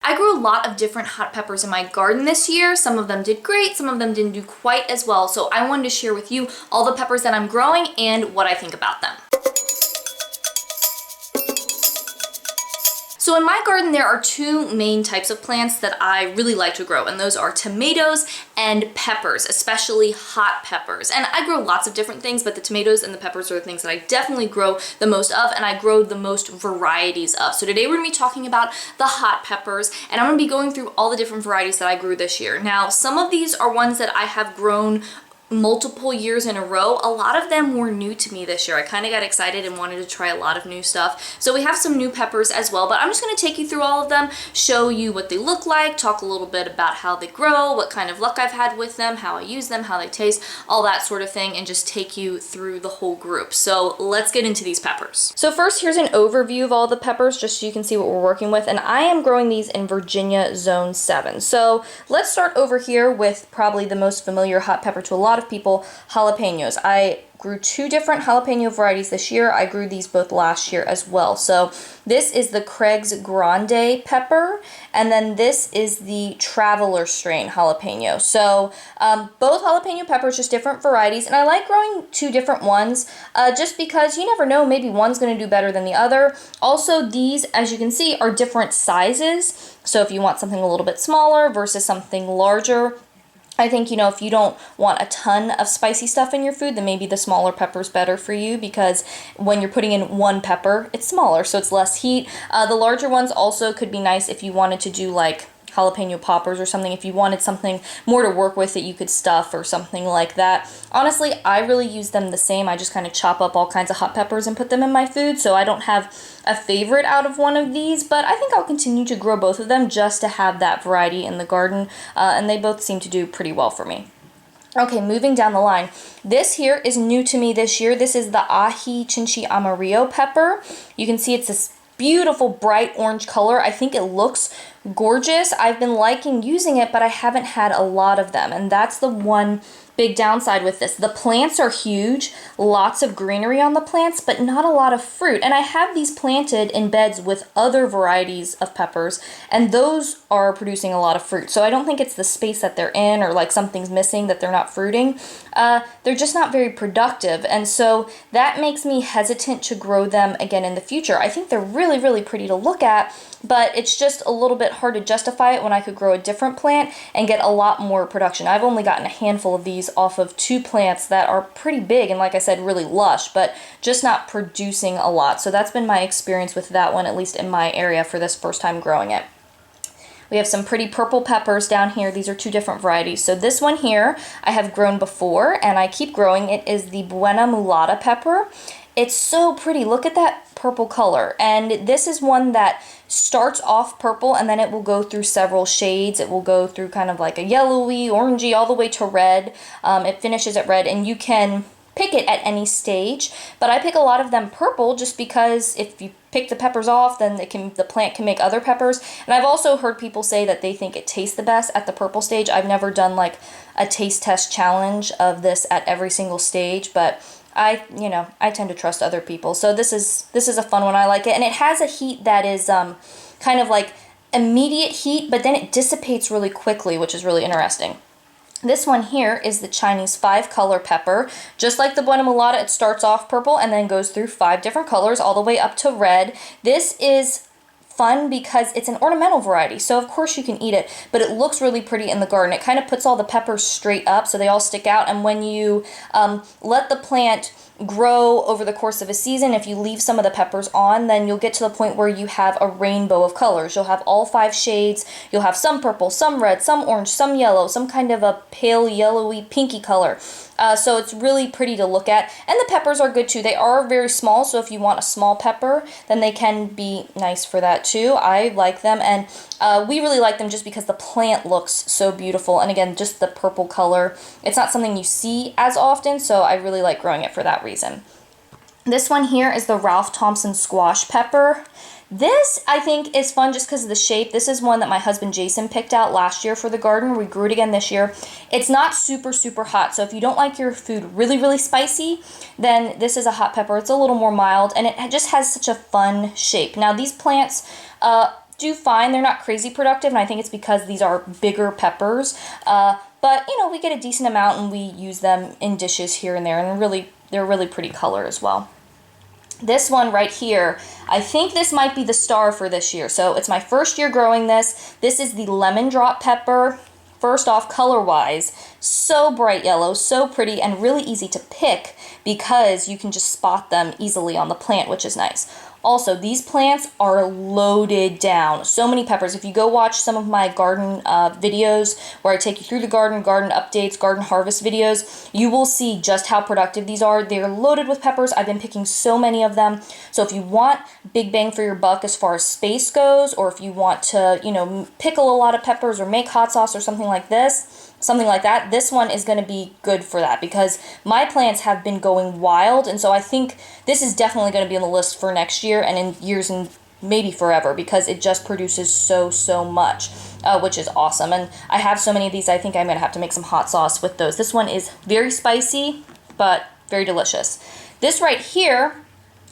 I grew a lot of different hot peppers in my garden this year. Some of them did great, some of them didn't do quite as well. So I wanted to share with you all the peppers that I'm growing and what I think about them. So in my garden, there are two main types of plants that I really like to grow, and those are tomatoes and peppers, especially hot peppers. And I grow lots of different things, but the tomatoes and the peppers are the things that I definitely grow the most of, and I grow the most varieties of. So today we're gonna be talking about the hot peppers, and I'm gonna be going through all the different varieties that I grew this year. Now, some of these are ones that I have grown multiple years in a row. A lot of them were new to me this year. I kind of got excited and wanted to try a lot of new stuff. So we have some new peppers as well, but I'm just going to take you through all of them, show you what they look like, talk a little bit about how they grow, what kind of luck I've had with them, how I use them, how they taste, all that sort of thing, and just take you through the whole group. So let's get into these peppers. So first, here's an overview of all the peppers, just so you can see what we're working with, and I am growing these in Virginia Zone 7. So let's start over here with probably the most familiar hot pepper to a lot of people, jalapenos. I grew two different jalapeno varieties this year. I grew these both last year as well. So this is the Craig's Grande pepper, and then this is the Traveler strain jalapeno. So both jalapeno peppers, just different varieties, and I like growing two different ones just because you never know, maybe one's going to do better than the other. Also, these, as you can see, are different sizes. So if you want something a little bit smaller versus something larger, I think, if you don't want a ton of spicy stuff in your food, then maybe the smaller pepper is better for you, because when you're putting in one pepper, it's smaller, so it's less heat. The larger ones also could be nice if you wanted to do like jalapeno poppers or something, if you wanted something more to work with that you could stuff or something like that. Honestly, I really use them the same. I just kind of chop up all kinds of hot peppers and put them in my food, so I don't have a favorite out of one of these, but I think I'll continue to grow both of them just to have that variety in the garden, and they both seem to do pretty well for me. Okay, moving down the line. This here is new to me this year. This is the Ahi Chinchi Amarillo pepper. You can see it's this beautiful bright orange color. I think it looks gorgeous. I've been liking using it, but I haven't had a lot of them, and that's the one big downside with this. The plants are huge, lots of greenery on the plants, but not a lot of fruit. And I have these planted in beds with other varieties of peppers, and those are producing a lot of fruit. So I don't think it's the space that they're in, or like something's missing that they're not fruiting. They're just not very productive, and so that makes me hesitant to grow them again in the future. I think they're really, really pretty to look at, but it's just a little bit hard to justify it when I could grow a different plant and get a lot more production. I've only gotten a handful of these off of two plants that are pretty big and, like I said, really lush, but just not producing a lot. So that's been my experience with that one, at least in my area, for this first time growing it. We have some pretty purple peppers down here. These are two different varieties. So this one here I have grown before, and I keep growing. It is the Buena Mulata pepper. It's so pretty. Look at that purple color. And this is one that starts off purple, and then it will go through several shades. It will go through kind of like a yellowy, orangey, all the way to red. It finishes at red, and you can pick it at any stage, but I pick a lot of them purple just because if you pick the peppers off, then the plant can make other peppers. And I've also heard people say that they think it tastes the best at the purple stage. I've never done like a taste test challenge of this at every single stage, but I tend to trust other people. So this is a fun one. I like it, and it has a heat that is kind of like immediate heat, but then it dissipates really quickly, which is really interesting. This one here is the Chinese 5-color pepper. Just like the Buena Mulata, it starts off purple and then goes through 5 different colors all the way up to red. This is fun because it's an ornamental variety, so of course you can eat it, but it looks really pretty in the garden. It kind of puts all the peppers straight up so they all stick out, and when you let the plant grow over the course of a season, if you leave some of the peppers on, then you'll get to the point where you have a rainbow of colors. You'll have all 5 shades. You'll have some purple, some red, some orange, some yellow, some kind of a pale yellowy pinky color. So it's really pretty to look at. And the peppers are good too. They are very small, so if you want a small pepper, then they can be nice for that too. I like them, and we really like them just because the plant looks so beautiful. And again, just the purple color. It's not something you see as often, so I really like growing it for that reason. This one here is the Thompson Squash pepper. This, I think, is fun just because of the shape. This is one that my husband Jason picked out last year for the garden. We grew it again this year. It's not super, super hot, so if you don't like your food really, really spicy, then this is a hot pepper. It's a little more mild, and it just has such a fun shape. Now, these plants do fine. They're not crazy productive, and I think it's because these are bigger peppers. But, you know, we get a decent amount, and we use them in dishes here and there, and they're really pretty color as well. This one right here, I think this might be the star for this year. So it's my first year growing this. This is the lemon drop pepper. First off, color-wise, so bright yellow, so pretty, and really easy to pick because you can just spot them easily on the plant, which is nice. Also, these plants are loaded down. So many peppers. If you go watch some of my garden videos where I take you through the garden updates, garden harvest videos, you will see just how productive these are. They're loaded with peppers. I've been picking so many of them. So if you want big bang for your buck as far as space goes, or if you want to, you know, pickle a lot of peppers or make hot sauce or something like that, this one is going to be good for that because my plants have been going wild, and so I think this is definitely going to be on the list for next year and in years and maybe forever because it just produces so much, which is awesome. And I have so many of these, I think I'm going to have to make some hot sauce with those. This one is very spicy, but very delicious. This right here,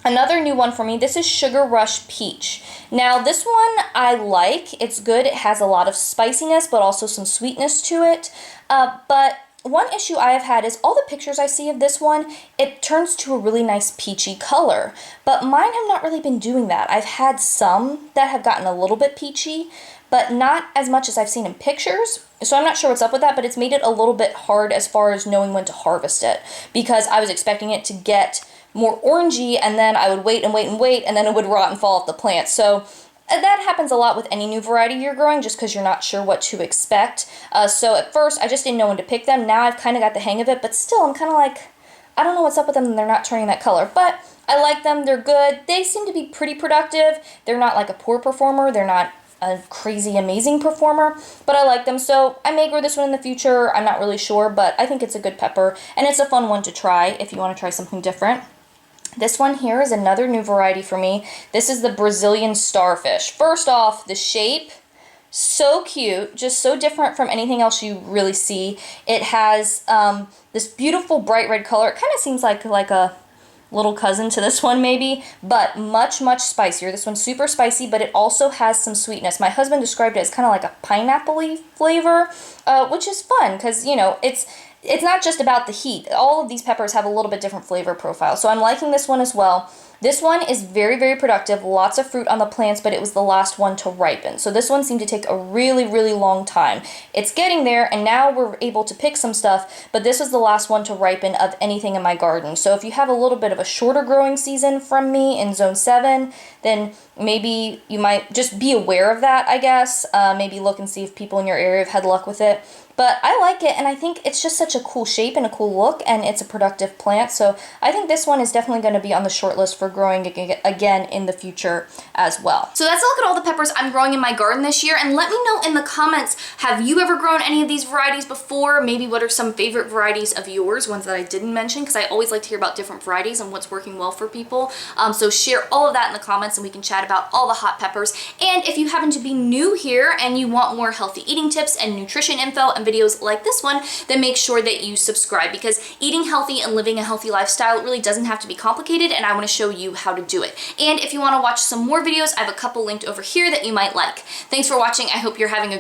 another new one for me, this is Sugar Rush Peach. Now this one I like, it's good, it has a lot of spiciness but also some sweetness to it, but one issue I have had is all the pictures I see of this one, it turns to a really nice peachy color, but mine have not really been doing that. I've had some that have gotten a little bit peachy, but not as much as I've seen in pictures. So I'm not sure what's up with that, but it's made it a little bit hard as far as knowing when to harvest it because I was expecting it to get more orangey, and then I would wait, and then it would rot and fall off the plant. So that happens a lot with any new variety you're growing just because you're not sure what to expect. So at first, I just didn't know when to pick them. Now I've kind of got the hang of it, but still, I'm kind of like, I don't know what's up with them, and they're not turning that color. But I like them. They're good. They seem to be pretty productive. They're not like a poor performer. They're not a crazy amazing performer, but I like them. So I may grow this one in the future. I'm not really sure, but I think it's a good pepper, and it's a fun one to try if you want to try something different. This one here is another new variety for me. This is the Brazilian Starfish. First off, the shape, so cute, just so different from anything else you really see. It has this beautiful bright red color. It kind of seems like a little cousin to this one maybe, but much spicier. This one's super spicy, but it also has some sweetness. My husband described it as kind of like a pineapple-y flavor, which is fun because, you know, it's not just about the heat. All of these peppers have a little bit different flavor profile. So I'm liking this one as well. This one is very productive, lots of fruit on the plants, but it was the last one to ripen. So this one seemed to take a really long time. It's getting there, and now we're able to pick some stuff, but this was the last one to ripen of anything in my garden. So if you have a little bit of a shorter growing season from me in Zone 7, then maybe you might just be aware of that, I guess. Maybe look and see if people in your area have had luck with it. But I like it, and I think it's just such a cool shape and a cool look, and it's a productive plant. So I think this one is definitely going to be on the short list for growing again in the future as well. So that's a look at all the peppers I'm growing in my garden this year, and let me know in the comments, have you ever grown any of these varieties before? Maybe what are some favorite varieties of yours, ones that I didn't mention, because I always like to hear about different varieties and what's working well for people. So share all of that in the comments, and we can chat about all the hot peppers. And if you happen to be new here and you want more healthy eating tips and nutrition info and videos like this one, then make sure that you subscribe, because eating healthy and living a healthy lifestyle really doesn't have to be complicated, and I want to show you how to do it. And if you want to watch some more videos, I have a couple linked over here that you might like. Thanks for watching. I hope you're having a